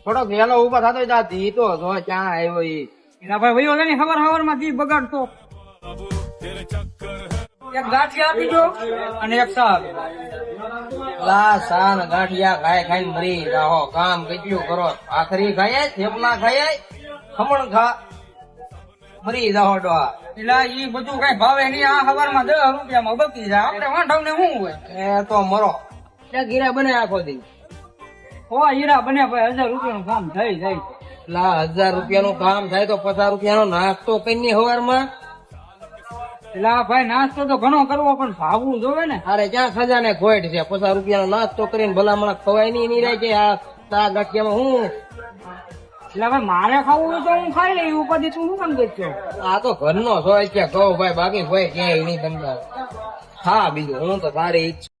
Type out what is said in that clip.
થોડોક વહેલો ઉભા થતો જા ધીતો જો ક્યાં આવ્યો ઈ એના ભાઈ વયો ને હવાર માં દી બગાડતો. એક ગાંઠિયા આપી દો અને એક શાક. લા સાન ગાંઠિયા ખાઈ ખાઈને મરી જાહો કામ કેટલું કરો આખરી ખાય થેપલા ખાય ખમણ ખા મરી જાહો ડોહા એટલે ઈ બધું કઈ ભાવે નહીં. આ હવાર માં 10 રૂપિયામાં બકી જાય. આપણે વાંઢવ ને શું હોય? એ તો મરો ક્યાં ગીરા બને આખો દી હો હીરા બને ભાઈ 1000 રૂપિયાનું કામ થઈ જાય. લા 1000 રૂપિયાનું કામ થાય તો 50 રૂપિયાનો નાસ્તો કઈ હવારમાં એટલે આ ભાઈ નાસ્તો તો ઘણો કરવો પણ ભાવવું જોવે ને. અરે ક્યાં ખજાને ખોટ છે 50 રૂપિયાનો નાસ્તો કરીને ભલામણ ખવાય નહીં રહે કે આ ગાંઠિયામાં હું એટલે ભાઈ મારે ખાવું હોય તો હું ખાઈ લઈ. ઉપાધિ તું શું કામ દેખો? આ તો ઘરનો સોય છે કહો ભાઈ બાકી કોઈ ક્યાંય નહીં તમને હા બીજું હું તો તારી ઈચ્છા